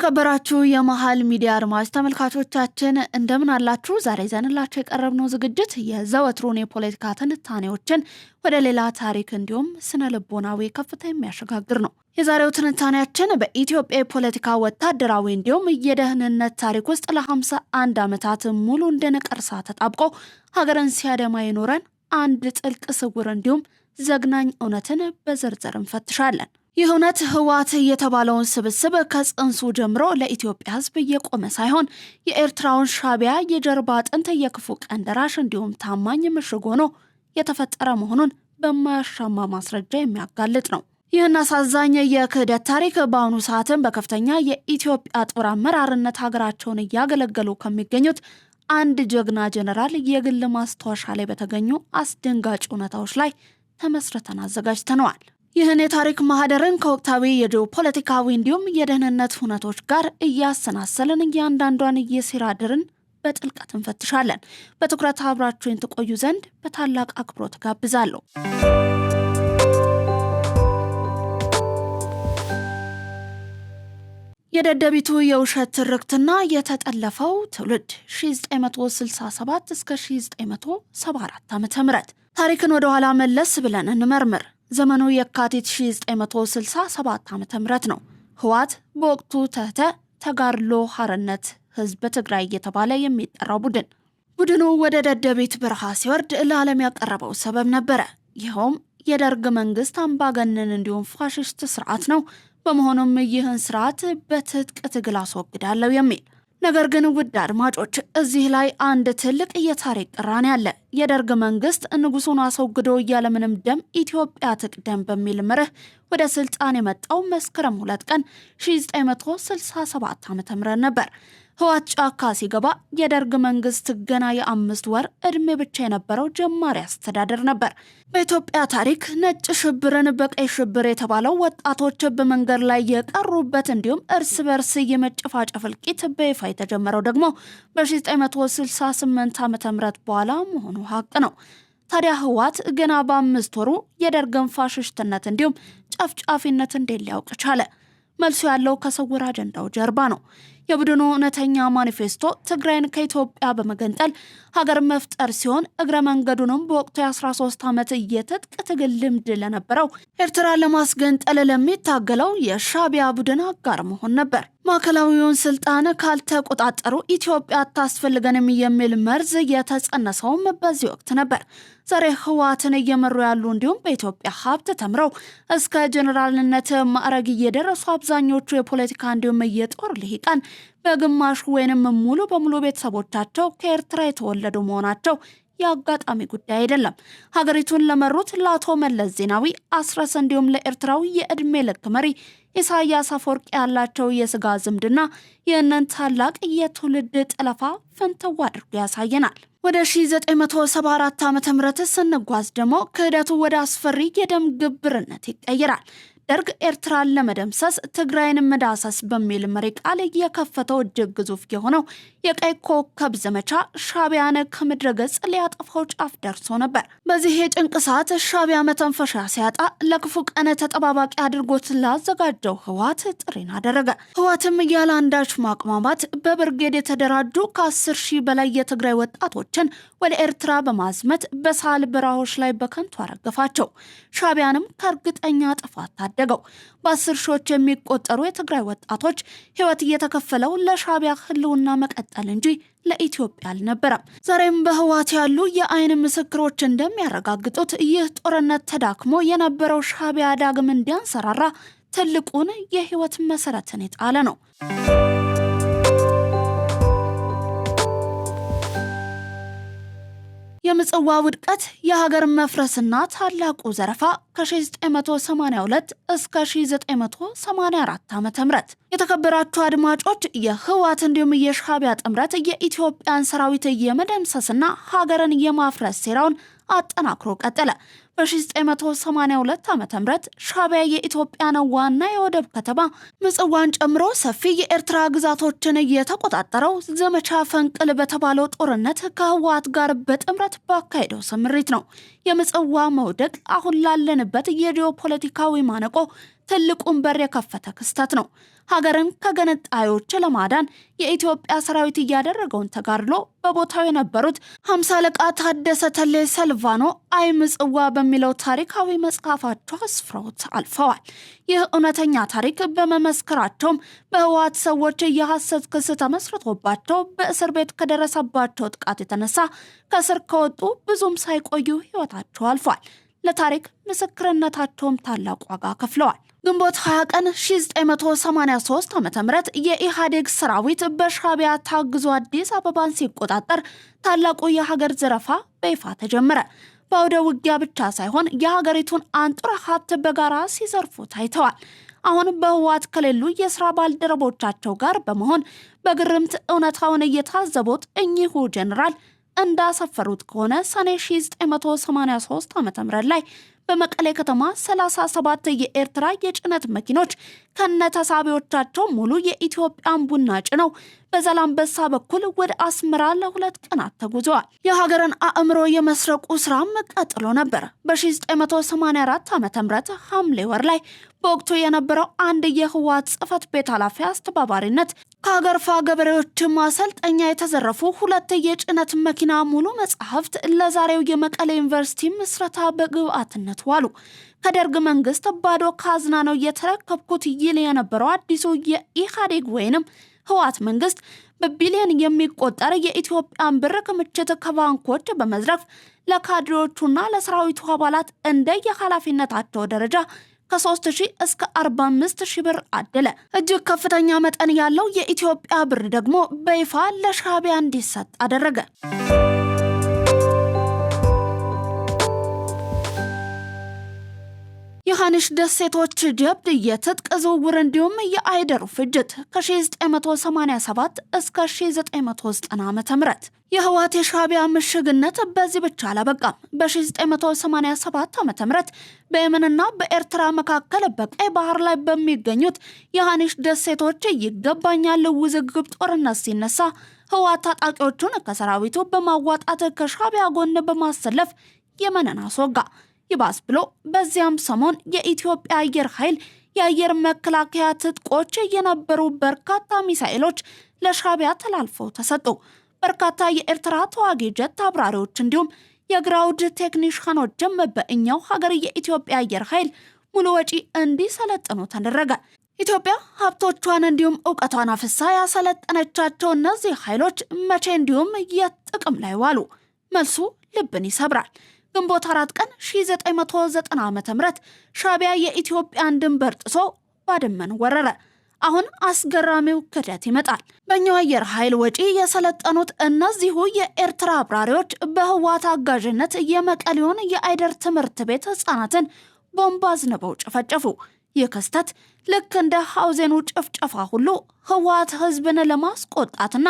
የተከበራችሁ የመሃል ሚዲያ አድማጭ ተመልካቾቻችን እንደምን አላችሁ? ዛሬ ዘንላችሁ የቀረብነው ዝግጅት የዘወትሩን የፖለቲካ ትንታኔዎችን ወደ ሌላ ታሪክ እንዲሁም ስነ ልቦናዊ ከፍታ የሚያሸጋግር ነው። የዛሬው ትንታኔያችን በኢትዮጵያ የፖለቲካ ወታደራዊ እንዲሁም የደህንነት ታሪክ ውስጥ ለ51 ዓመታት ሙሉ እንደነቀርሳ ተጣብቆ ሀገርን ሲያደማ የኖረን አንድ ጥልቅ ስውር እንዲሁም ዘግናኝ እውነትን በዝርዝር እንፈትሻለን። ይህ እውነት ህወሓት የተባለውን ስብስብ ከጽንሱ ጀምሮ ለኢትዮጵያ ህዝብ እየቆመ ሳይሆን የኤርትራውን ሻዕቢያ የጀርባ አጥንት የክፉ ቀን ደራሽ እንዲሁም ታማኝ ምሽግ ሆኖ የተፈጠረ መሆኑን በማያሻማ ማስረጃ የሚያጋልጥ ነው። ይህን አሳዛኝ የክህደት ታሪክ በአሁኑ ሰዓትም በከፍተኛ የኢትዮጵያ ጦር አመራርነት ሀገራቸውን እያገለገሉ ከሚገኙት አንድ ጀግና ጀነራል የግል ማስታወሻ ላይ በተገኙ አስደንጋጭ እውነታዎች ላይ ተመስርተን አዘጋጅተነዋል። ይህን የታሪክ ማህደርን ከወቅታዊ የጂኦፖለቲካዊ እንዲሁም የደህንነት ሁነቶች ጋር እያሰናሰልን እያንዳንዷን የሴራ ድርን በጥልቀት እንፈትሻለን። በትኩረት አብራችሁን ትቆዩ ዘንድ በታላቅ አክብሮት ጋብዛለሁ። የደደቢቱ የውሸት ትርክትና የተጠለፈው ትውልድ 1967 እስከ 1974 ዓ.ም ታሪክን ወደ ኋላ መለስ ብለን እንመርምር። ዘመኑ የካቲት 1967 ዓ.ም ነው። ህወሓት በወቅቱ ተጋድሎ ሓርነት ህዝብ ትግራይ እየተባለ የሚጠራው ቡድኑ ወደ ደደቢት በረሃ ሲወርድ ለዓለም ያቀረበው ሰበብ ነበረ። ይኸውም የደርግ መንግስት አምባገነን እንዲሁም ፋሽስት ስርዓት ነው። በመሆኑም ይህን ስርዓት በትጥቅ ትግል አስወግዳለሁ የሚል ነገር ግን ውድ አድማጮች እዚህ ላይ አንድ ትልቅ የታሪክ ቅራኔ አለ። የደርግ መንግስት ንጉሱን አስወግዶ ያለምንም ደም ኢትዮጵያ ትቅደም በሚል መርህ ወደ ስልጣን የመጣው መስከረም 2 ቀን 1967 ዓ.ም ነበር። ህወሓት ጫካ ሲገባ የደርግ መንግስት ገና የ5 ወር እድሜ ብቻ የነበረው ጀማሪ አስተዳደር ነበር። በኢትዮጵያ ታሪክ ነጭ ሽብርን በቀይ ሽብር የተባለው ወጣቶች በመንገድ ላይ የቀሩበት እንዲሁም እርስ በርስ የመጨፋጨፍ እልቂት በይፋ የተጀመረው ደግሞ በ1968 ዓ.ም በኋላ መሆኑ ሀቅ ነው። ታዲያ ህወሓት ገና በ5 ወሩ የደርግን ፋሽስትነት እንዲሁም ጨፍጫፊነት እንዴት ሊያውቅ ቻለ? መልሱ ያለው ከስውር አጀንዳው ጀርባ ነው። የቡድኑ እውነተኛ ማኒፌስቶ ትግራይን ከኢትዮጵያ በመገንጠል ሀገር መፍጠር ሲሆን እግረ መንገዱንም በወቅቱ የ13 ዓመት የትጥቅ ትግል ልምድ ለነበረው ኤርትራ ለማስገንጠል ለሚታገለው የሻዕቢያ ቡድን አጋር መሆን ነበር። ማዕከላዊውን ስልጣን ካልተቆጣጠሩ ኢትዮጵያ አታስፈልገንም የሚል መርዝ የተጸነሰውም በዚህ ወቅት ነበር። ዛሬ ህወሓትን እየመሩ ያሉ እንዲሁም በኢትዮጵያ ሀብት ተምረው እስከ ጀነራልነት ማዕረግ እየደረሱ አብዛኞቹ የፖለቲካ እንዲሁም የጦር ልሂቃን በግማሽ ወይንም ሙሉ በሙሉ ቤተሰቦቻቸው ከኤርትራ የተወለዱ መሆናቸው የአጋጣሚ ጉዳይ አይደለም። ሀገሪቱን ለመሩት ለአቶ መለስ ዜናዊ አስረስ እንዲሁም ለኤርትራዊ የዕድሜ ልክ መሪ ኢሳያስ አፈወርቂ ያላቸው የስጋ ዝምድና ይህንን ታላቅ የትውልድ ጠለፋ ፍንትው አድርጎ ያሳየናል። ወደ 1974 ዓ.ም ስንጓዝ ደግሞ ክህደቱ ወደ አስፈሪ የደም ግብርነት ይቀይራል። ደርግ ኤርትራን ለመደምሰስ ትግራይን መዳሰስ በሚል መሪ ቃል የከፈተው እጅግ ግዙፍ የሆነው የቀይ ኮከብ ዘመቻ ሻዕቢያን ከምድረ ገጽ ሊያጠፋው ጫፍ ደርሶ ነበር። በዚህ የጭንቅ ሰዓት ሻዕቢያ መተንፈሻ ሲያጣ ለክፉ ቀን ተጠባባቂ አድርጎት ላዘጋጀው ህወሓት ጥሪን አደረገ። ህወሓትም ያለ አንዳች ማቅማማት በብርጌድ የተደራጁ ከ10 ሺህ በላይ የትግራይ ወጣቶችን ወደ ኤርትራ በማዝመት በሳል በረሃዎች ላይ በከንቱ አረገፋቸው። ሻዕቢያንም ከእርግጠኛ ጥፋት ታደገው። በ10 ሺዎች የሚቆጠሩ የትግራይ ወጣቶች ህይወት እየተከፈለው ለሻዕቢያ ህልውና መቀጠል እንጂ ለኢትዮጵያ አልነበረም። ዛሬም በህወሓት ያሉ የአይን ምስክሮች እንደሚያረጋግጡት ይህ ጦርነት ተዳክሞ የነበረው ሻዕቢያ ዳግም እንዲያንሰራራ ትልቁን የህይወት መሰረትን የጣለ ነው። የምጽዋ ውድቀት፣ የሀገር መፍረስና ታላቁ ዘረፋ ከ1982 እስከ 1984 ዓ.ም የተከበራችሁ አድማጮች የህወሓት እንዲሁም የሻዕቢያ ጥምረት የኢትዮጵያን ሰራዊት የመደምሰስና ሀገርን የማፍረስ ሴራውን አጠናክሮ ቀጠለ። በ1982 ዓ.ም ሻዕቢያ የኢትዮጵያን ዋና የወደብ ከተማ ምጽዋን ጨምሮ ሰፊ የኤርትራ ግዛቶችን የተቆጣጠረው ዘመቻ ፈንቅል በተባለው ጦርነት ከህወሓት ጋር በጥምረት ባካሄደው ስምሪት ነው። የምጽዋ መውደቅ አሁን ላለንበት የጂኦፖለቲካዊ ማነቆ ትልቁን በር የከፈተ ክስተት ነው። ሀገርን ከገነጣዮች ለማዳን የኢትዮጵያ ሰራዊት እያደረገውን ተጋድሎ በቦታው የነበሩት 50 አለቃ ታደሰ ተሌ ሰልቫኖ አይምጽዋ በሚለው ታሪካዊ መጽሐፋቸው አስፍረውት አልፈዋል። ይህ እውነተኛ ታሪክ በመመስከራቸውም በህወሓት ሰዎች የሐሰት ክስ ተመስርቶባቸው በእስር ቤት ከደረሰባቸው ጥቃት የተነሳ ከእስር ከወጡ ብዙም ሳይቆዩ ህይወታቸው አልፏል። ለታሪክ ምስክርነታቸውም ታላቅ ዋጋ ከፍለዋል። ግንቦት 20 ቀን 1983 ዓ.ም የኢህአዴግ ሰራዊት በሻዕቢያ ታግዞ አዲስ አበባን ሲቆጣጠር ታላቁ የሀገር ዘረፋ በይፋ ተጀመረ። በአውደ ውጊያ ብቻ ሳይሆን የሀገሪቱን አንጡራ ሀብት በጋራ ሲዘርፉ ታይተዋል። አሁን በህወሓት ከሌሉ የስራ ባልደረቦቻቸው ጋር በመሆን በግርምት እውነታውን እየታዘቡት እኚሁ ጀነራል እንዳሰፈሩት ከሆነ ሰኔ 1983 ዓ.ም ላይ በመቀሌ ከተማ 37 የኤርትራ የጭነት መኪኖች ከነተሳቢዎቻቸው ሙሉ የኢትዮጵያን ቡና ጭነው በዛላምበሳ በኩል ወደ አስመራ ለ2 ቀናት ተጉዘዋል። የሀገርን አእምሮ የመስረቁ ስራም ቀጥሎ ነበር። በ1984 ዓ.ም ሐምሌ ወር ላይ በወቅቱ የነበረው አንድ የህወሓት ጽሕፈት ቤት ኃላፊ አስተባባሪነት ከሀገርፋ ገበሬዎች ማሰልጠኛ የተዘረፉ 2 የጭነት መኪና ሙሉ መጽሐፍት ለዛሬው የመቀሌ ዩኒቨርሲቲ ምስረታ በግብአትነት ዋሉ። ከደርግ መንግስት ባዶ ካዝና ነው የተረከብኩት ይል የነበረው አዲሱ የኢህአዴግ ወይንም ህወሓት መንግስት በቢሊዮን የሚቆጠር የኢትዮጵያን ብር ክምችት ከባንኮች በመዝረፍ ለካድሬዎቹና ለሰራዊቱ አባላት እንደ የኃላፊነታቸው ደረጃ ከ3000 እስከ 45000 ብር አደለ። እጅግ ከፍተኛ መጠን ያለው የኢትዮጵያ ብር ደግሞ በይፋ ለሻዕቢያ እንዲሰጥ አደረገ። የሃኒሽ ደሴቶች ጀብድ፣ የትጥቅ ዝውውር እንዲሁም የአይደሩ ፍጅት ከ1987 እስከ 1990 ዓ.ም የህወሓት የሻዕቢያ ምሽግነት በዚህ ብቻ አላበቃም። በ1987 ዓ.ም በየመንና በኤርትራ መካከል በቀይ ባህር ላይ በሚገኙት የሃኒሽ ደሴቶች ይገባኛል ውዝግብ ጦርነት ሲነሳ ህወሓት ታጣቂዎቹን ከሰራዊቱ በማዋጣት ከሻዕቢያ ጎን በማሰለፍ የመንን አስወጋ። ይባስ ብሎ በዚያም ሰሞን የኢትዮጵያ አየር ኃይል የአየር መከላከያ ትጥቆች የነበሩ በርካታ ሚሳኤሎች ለሻዕቢያ ተላልፈው ተሰጡ። በርካታ የኤርትራ ተዋጊ ጀት አብራሪዎች እንዲሁም የግራውድ ቴክኒሻኖችም በእኛው ሀገር የኢትዮጵያ አየር ኃይል ሙሉ ወጪ እንዲሰለጥኑ ተደረገ። ኢትዮጵያ ሀብቶቿን እንዲሁም ዕውቀቷን አፍሳ ያሰለጠነቻቸው እነዚህ ኃይሎች መቼ እንዲሁም የት ጥቅም ላይ ዋሉ? መልሱ ልብን ይሰብራል። ግንቦት 4 ቀን 1990 ዓ.ም ሻዕቢያ የኢትዮጵያን ድንበር ጥሶ ባድመን ወረረ። አሁን አስገራሚው ክደት ይመጣል። በእኛው አየር ኃይል ወጪ የሰለጠኑት እነዚሁ የኤርትራ አብራሪዎች በህወሓት አጋዥነት የመቀሌውን የአይደር ትምህርት ቤት ህፃናትን ቦምብ አዝንበው ጨፈጨፉ። ይህ ክስተት ልክ እንደ ሐውዜኑ ጭፍጨፋ ሁሉ ህወሓት ህዝብን ለማስቆጣትና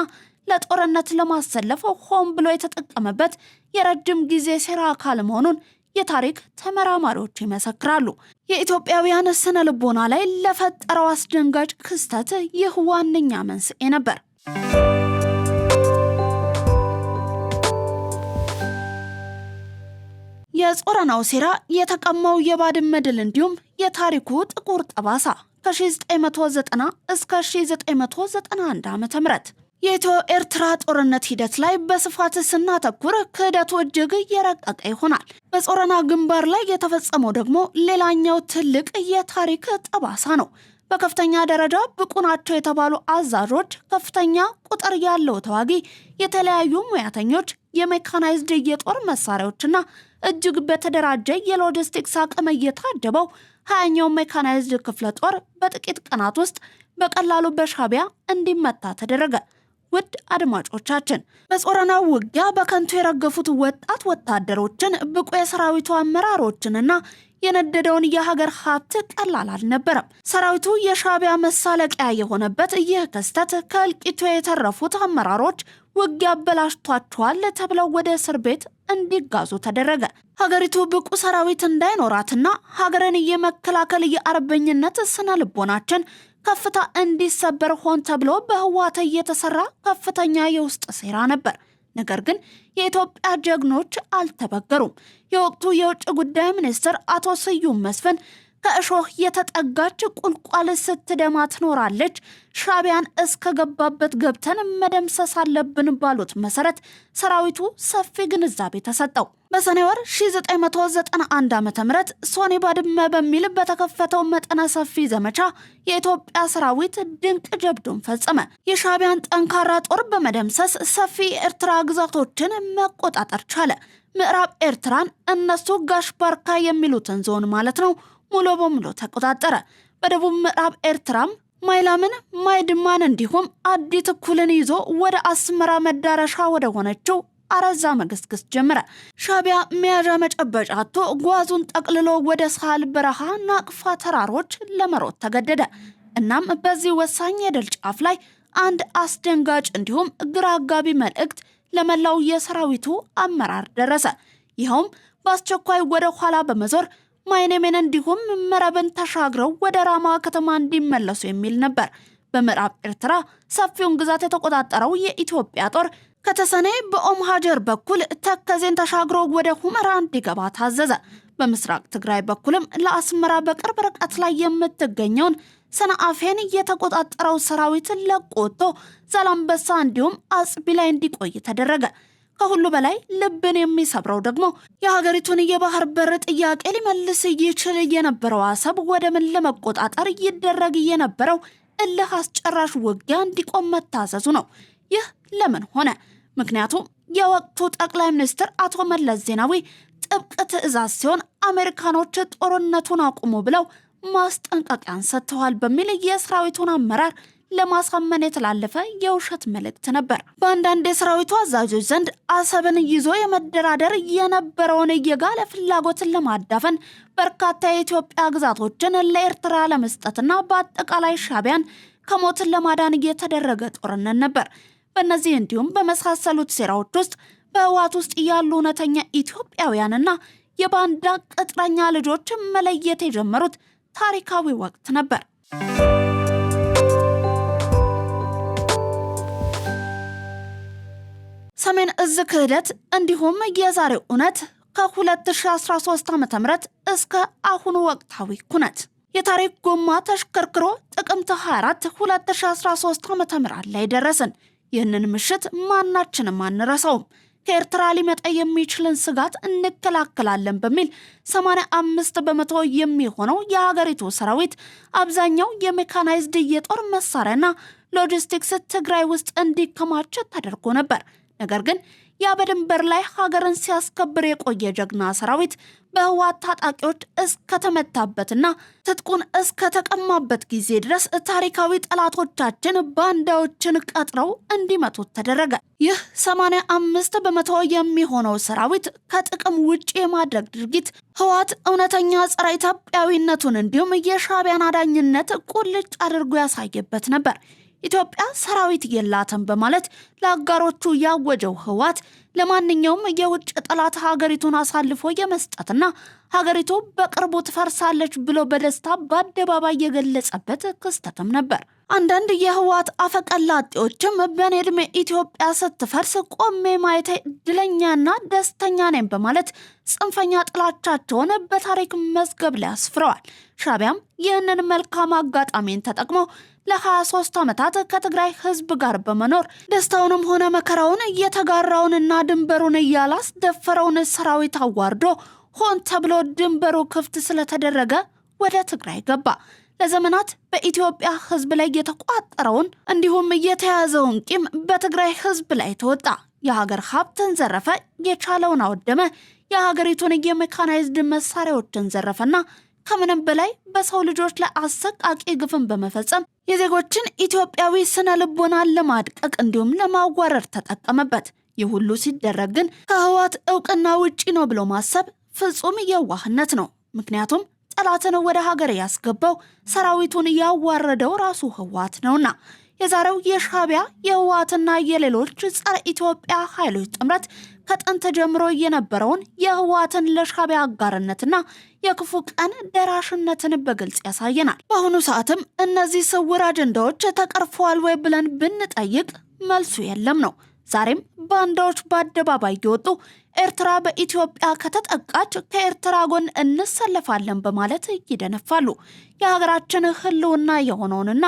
ለጦርነት ለማሰለፍ ሆን ብሎ የተጠቀመበት የረጅም ጊዜ ሴራ አካል መሆኑን የታሪክ ተመራማሪዎች ይመሰክራሉ። የኢትዮጵያውያን ስነ ልቦና ላይ ለፈጠረው አስደንጋጭ ክስተት ይህ ዋነኛ መንስኤ ነበር። የጾረናው ሴራ፣ የተቀማው የባድመ ድል እንዲሁም የታሪኩ ጥቁር ጠባሳ ከ1990 እስከ 1991 ዓ.ም የኢትዮ ኤርትራ ጦርነት ሂደት ላይ በስፋት ስናተኩር ክህደቱ እጅግ የረቀቀ ይሆናል። በጾረና ግንባር ላይ የተፈጸመው ደግሞ ሌላኛው ትልቅ የታሪክ ጠባሳ ነው። በከፍተኛ ደረጃ ብቁ ናቸው የተባሉ አዛዦች፣ ከፍተኛ ቁጥር ያለው ተዋጊ፣ የተለያዩ ሙያተኞች፣ የሜካናይዝድ የጦር መሳሪያዎችና እጅግ በተደራጀ የሎጂስቲክስ አቅም እየታጀበው 20ኛው ሜካናይዝድ ክፍለ ጦር በጥቂት ቀናት ውስጥ በቀላሉ በሻዕቢያ እንዲመታ ተደረገ። ውድ አድማጮቻችን፣ በጾረናው ውጊያ በከንቱ የረገፉት ወጣት ወታደሮችን፣ ብቁ የሰራዊቱ አመራሮችንና የነደደውን የሀገር ሀብት ቀላል አልነበረም። ሰራዊቱ የሻዕቢያ መሳለቂያ የሆነበት ይህ ክስተት ከእልቂቱ የተረፉት አመራሮች ውጊያ አበላሽቷቸዋል ተብለው ወደ እስር ቤት እንዲጋዙ ተደረገ። ሀገሪቱ ብቁ ሰራዊት እንዳይኖራትና ሀገርን የመከላከል የአርበኝነት ስነ ልቦናችን ከፍታ እንዲሰበር ሆን ተብሎ በህወሓት የተሰራ ከፍተኛ የውስጥ ሴራ ነበር። ነገር ግን የኢትዮጵያ ጀግኖች አልተበገሩም። የወቅቱ የውጭ ጉዳይ ሚኒስትር አቶ ስዩም መስፍን ከእሾህ የተጠጋች ቁልቋል ስትደማ ትኖራለች። ሻዕቢያን እስከገባበት ገብተን መደምሰስ አለብን ባሉት መሰረት ሰራዊቱ ሰፊ ግንዛቤ ተሰጠው። በሰኔ ወር 1991 ዓ.ም ሶኒ ባድመ በሚል በተከፈተው መጠነ ሰፊ ዘመቻ የኢትዮጵያ ሰራዊት ድንቅ ጀብዱን ፈጸመ። የሻዕቢያን ጠንካራ ጦር በመደምሰስ ሰፊ ኤርትራ ግዛቶችን መቆጣጠር ቻለ። ምዕራብ ኤርትራን እነሱ ጋሽ ባርካ የሚሉትን ዞን ማለት ነው ሙሉ በሙሉ ተቆጣጠረ። በደቡብ ምዕራብ ኤርትራም ማይላምን፣ ማይድማን እንዲሁም አዲ ትኩልን ይዞ ወደ አስመራ መዳረሻ ወደ ሆነችው አረዛ መገስገስ ጀመረ። ሻዕቢያ መያዣ መጨበጫ አጥቶ ጓዙን ጠቅልሎ ወደ ሳህል በረሃ ናቅፋ ተራሮች ለመሮጥ ተገደደ። እናም በዚህ ወሳኝ የድል ጫፍ ላይ አንድ አስደንጋጭ እንዲሁም ግራ አጋቢ መልእክት ለመላው የሰራዊቱ አመራር ደረሰ። ይኸውም በአስቸኳይ ወደ ኋላ በመዞር ማይነሜን እንዲሁም መረብን ተሻግረው ወደ ራማ ከተማ እንዲመለሱ የሚል ነበር። በምዕራብ ኤርትራ ሰፊውን ግዛት የተቆጣጠረው የኢትዮጵያ ጦር ከተሰኔ በኦም ሀጀር በኩል ተከዜን ተሻግሮ ወደ ሁመራ እንዲገባ ታዘዘ። በምስራቅ ትግራይ በኩልም ለአስመራ በቅርብ ርቀት ላይ የምትገኘውን ሰነአፌን የተቆጣጠረው ሰራዊት ለቆ ወጥቶ ዛላምበሳ እንዲሁም አጽቢ ላይ እንዲቆይ ተደረገ። ከሁሉ በላይ ልብን የሚሰብረው ደግሞ የሀገሪቱን የባህር በር ጥያቄ ሊመልስ ይችል የነበረው አሰብ ወደብን ለመቆጣጠር ይደረግ የነበረው እልህ አስጨራሽ ውጊያ እንዲቆም መታዘዙ ነው። ይህ ለምን ሆነ? ምክንያቱም የወቅቱ ጠቅላይ ሚኒስትር አቶ መለስ ዜናዊ ጥብቅ ትዕዛዝ ሲሆን አሜሪካኖች ጦርነቱን አቁሙ ብለው ማስጠንቀቂያን ሰጥተዋል በሚል የሰራዊቱን አመራር ለማሳመን የተላለፈ የውሸት መልእክት ነበር። በአንዳንድ የሰራዊቱ አዛዦች ዘንድ አሰብን ይዞ የመደራደር የነበረውን የጋለ ፍላጎትን ለማዳፈን በርካታ የኢትዮጵያ ግዛቶችን ለኤርትራ ለመስጠትና በአጠቃላይ ሻዕቢያን ከሞትን ለማዳን የተደረገ ጦርነት ነበር። በእነዚህ እንዲሁም በመሳሰሉት ሴራዎች ውስጥ በህወሓት ውስጥ ያሉ እውነተኛ ኢትዮጵያውያንና የባንዳ ቅጥረኛ ልጆች መለየት የጀመሩት ታሪካዊ ወቅት ነበር። ሰሜን እዝ ክህደት እንዲሁም የዛሬው እውነት ከ2013 ዓ.ም እስከ አሁኑ ወቅታዊ ኩነት የታሪክ ጎማ ተሽከርክሮ ጥቅምት 24 2013 ዓ.ም ላይ ደረስን። ይህንን ምሽት ማናችንም አንረሳውም። ከኤርትራ ሊመጣ የሚችልን ስጋት እንከላከላለን በሚል 85 በመቶ የሚሆነው የሀገሪቱ ሰራዊት አብዛኛው የሜካናይዝድ የጦር መሳሪያና ሎጂስቲክስ ትግራይ ውስጥ እንዲከማች ተደርጎ ነበር። ነገር ግን ያ በድንበር ላይ ሀገርን ሲያስከብር የቆየ ጀግና ሰራዊት በህወሓት ታጣቂዎች እስከተመታበትና ትጥቁን እስከተቀማበት ጊዜ ድረስ ታሪካዊ ጠላቶቻችን ባንዳዎችን ቀጥረው እንዲመቱት ተደረገ። ይህ 85 በመቶ የሚሆነው ሰራዊት ከጥቅም ውጪ የማድረግ ድርጊት ህወሓት እውነተኛ ጸረ ኢትዮጵያዊነቱን እንዲሁም የሻዕቢያን አዳኝነት ቁልጭ አድርጎ ያሳየበት ነበር። ኢትዮጵያ ሰራዊት የላትም በማለት ለአጋሮቹ ያወጀው ህወሓት ለማንኛውም የውጭ ጠላት ሀገሪቱን አሳልፎ የመስጠትና ሀገሪቱ በቅርቡ ትፈርሳለች ብሎ በደስታ በአደባባይ የገለጸበት ክስተትም ነበር። አንዳንድ የህወሓት አፈቀላጤዎችም በኔ ዕድሜ ኢትዮጵያ ስትፈርስ ቆሜ ማየት ድለኛና ደስተኛ ነኝ በማለት ጽንፈኛ ጥላቻቸውን በታሪክ መዝገብ ላይ አስፍረዋል። ሻዕቢያም ይህንን መልካም አጋጣሚን ተጠቅሞ ለ23 ዓመታት ከትግራይ ህዝብ ጋር በመኖር ደስታውንም ሆነ መከራውን እየተጋራውንና ድንበሩን እያላስደፈረውን ሰራዊት አዋርዶ ሆን ተብሎ ድንበሩ ክፍት ስለተደረገ ወደ ትግራይ ገባ። ለዘመናት በኢትዮጵያ ህዝብ ላይ የተቋጠረውን እንዲሁም የተያዘውን ቂም በትግራይ ህዝብ ላይ ተወጣ። የሀገር ሀብትን ዘረፈ፣ የቻለውን አወደመ፣ የሀገሪቱን የሜካናይዝድ መሳሪያዎችን ዘረፈና ከምንም በላይ በሰው ልጆች ላይ አሰቃቂ ግፍን በመፈጸም የዜጎችን ኢትዮጵያዊ ስነ ልቦናን ለማድቀቅ እንዲሁም ለማዋረድ ተጠቀመበት። ይህ ሁሉ ሲደረግ ግን ከህወሓት እውቅና ውጪ ነው ብሎ ማሰብ ፍጹም የዋህነት ነው። ምክንያቱም ጠላትን ወደ ሀገር ያስገባው ሰራዊቱን ያዋረደው ራሱ ህወሓት ነውና። የዛሬው የሻዕቢያ የህወሓትና የሌሎች ጸረ ኢትዮጵያ ኃይሎች ጥምረት ከጥንት ጀምሮ የነበረውን የህወሓትን ለሻዕቢያ አጋርነትና የክፉ ቀን ደራሽነትን በግልጽ ያሳየናል። በአሁኑ ሰዓትም እነዚህ ስውር አጀንዳዎች ተቀርፈዋል ወይ ብለን ብንጠይቅ መልሱ የለም ነው። ዛሬም ባንዳዎች በአደባባይ እየወጡ ኤርትራ በኢትዮጵያ ከተጠቃች ከኤርትራ ጎን እንሰለፋለን በማለት ይደነፋሉ። የሀገራችን ህልውና የሆነውንና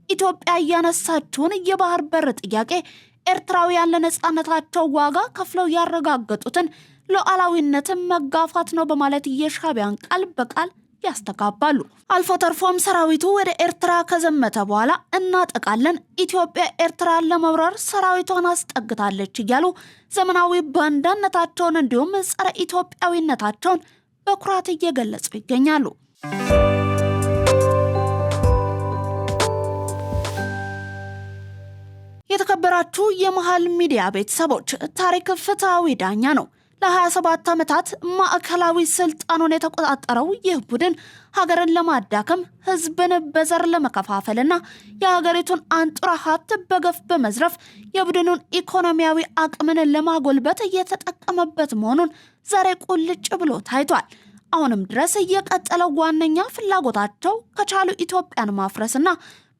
ኢትዮጵያ ያነሳችውን የባህር በር ጥያቄ ኤርትራውያን ለነጻነታቸው ዋጋ ከፍለው ያረጋገጡትን ሉዓላዊነትን መጋፋት ነው በማለት የሻዕቢያን ቃል በቃል ያስተጋባሉ። አልፎ ተርፎም ሰራዊቱ ወደ ኤርትራ ከዘመተ በኋላ እናጠቃለን፣ ኢትዮጵያ ኤርትራን ለመውረር ሰራዊቷን አስጠግታለች እያሉ ዘመናዊ ባንዳነታቸውን እንዲሁም ጸረ ኢትዮጵያዊነታቸውን በኩራት እየገለጹ ይገኛሉ። የተከበራችሁ የመሃል ሚዲያ ቤተሰቦች፣ ታሪክ ፍትሃዊ ዳኛ ነው። ለ27 ዓመታት ማዕከላዊ ስልጣኑን የተቆጣጠረው ይህ ቡድን ሀገርን ለማዳከም ህዝብን በዘር ለመከፋፈልና የሀገሪቱን አንጡራ ሀብት በገፍ በመዝረፍ የቡድኑን ኢኮኖሚያዊ አቅምን ለማጎልበት እየተጠቀመበት መሆኑን ዛሬ ቁልጭ ብሎ ታይቷል። አሁንም ድረስ እየቀጠለው ዋነኛ ፍላጎታቸው ከቻሉ ኢትዮጵያን ማፍረስና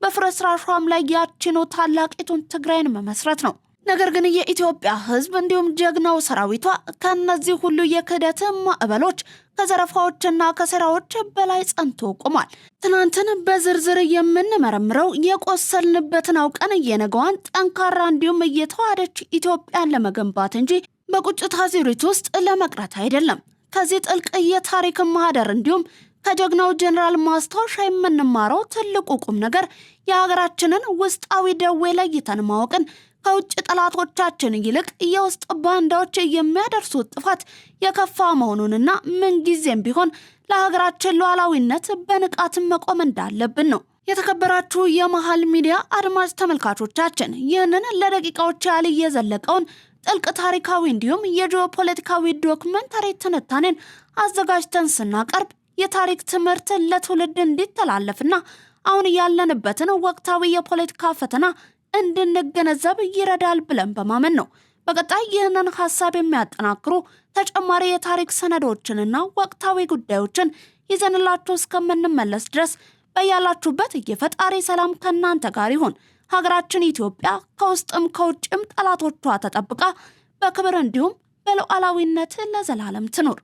በፍርስራሿም ላይ ያቺኑ ታላቂቱን ትግራይን መመስረት ነው። ነገር ግን የኢትዮጵያ ህዝብ እንዲሁም ጀግናው ሰራዊቷ ከነዚህ ሁሉ የክህደት ማዕበሎች ከዘረፋዎችና ከሴራዎች በላይ ጸንቶ ቆሟል። ትናንትን በዝርዝር የምንመረምረው የቆሰልንበትን አውቀን የነገዋን ጠንካራ እንዲሁም እየተዋደች ኢትዮጵያን ለመገንባት እንጂ በቁጭት አዙሪት ውስጥ ለመቅረት አይደለም። ከዚህ ጥልቅ የታሪክ ማህደር እንዲሁም ከጀግናው ጀነራል ማስታወሻ የምንማረው ትልቁ ቁም ነገር የሀገራችንን ውስጣዊ ደዌ ለይተን ማወቅን፣ ከውጭ ጠላቶቻችን ይልቅ የውስጥ ባንዳዎች የሚያደርሱት ጥፋት የከፋ መሆኑንና ምንጊዜም ቢሆን ለሀገራችን ሉዓላዊነት በንቃት መቆም እንዳለብን ነው። የተከበራችሁ የመሃል ሚዲያ አድማጭ ተመልካቾቻችን፣ ይህንን ለደቂቃዎች ያህል የዘለቀውን ጥልቅ ታሪካዊ እንዲሁም የጂኦፖለቲካዊ ዶክመንታሪ ትንታኔን አዘጋጅተን ስናቀርብ የታሪክ ትምህርት ለትውልድ እንዲተላለፍና አሁን ያለንበትን ወቅታዊ የፖለቲካ ፈተና እንድንገነዘብ ይረዳል ብለን በማመን ነው። በቀጣይ ይህንን ሐሳብ የሚያጠናክሩ ተጨማሪ የታሪክ ሰነዶችንና ወቅታዊ ጉዳዮችን ይዘንላችሁ እስከምንመለስ ድረስ በያላችሁበት የፈጣሪ ሰላም ከናንተ ጋር ይሁን። ሀገራችን ኢትዮጵያ ከውስጥም ከውጭም ጠላቶቿ ተጠብቃ በክብር እንዲሁም በሉዓላዊነት ለዘላለም ትኑር።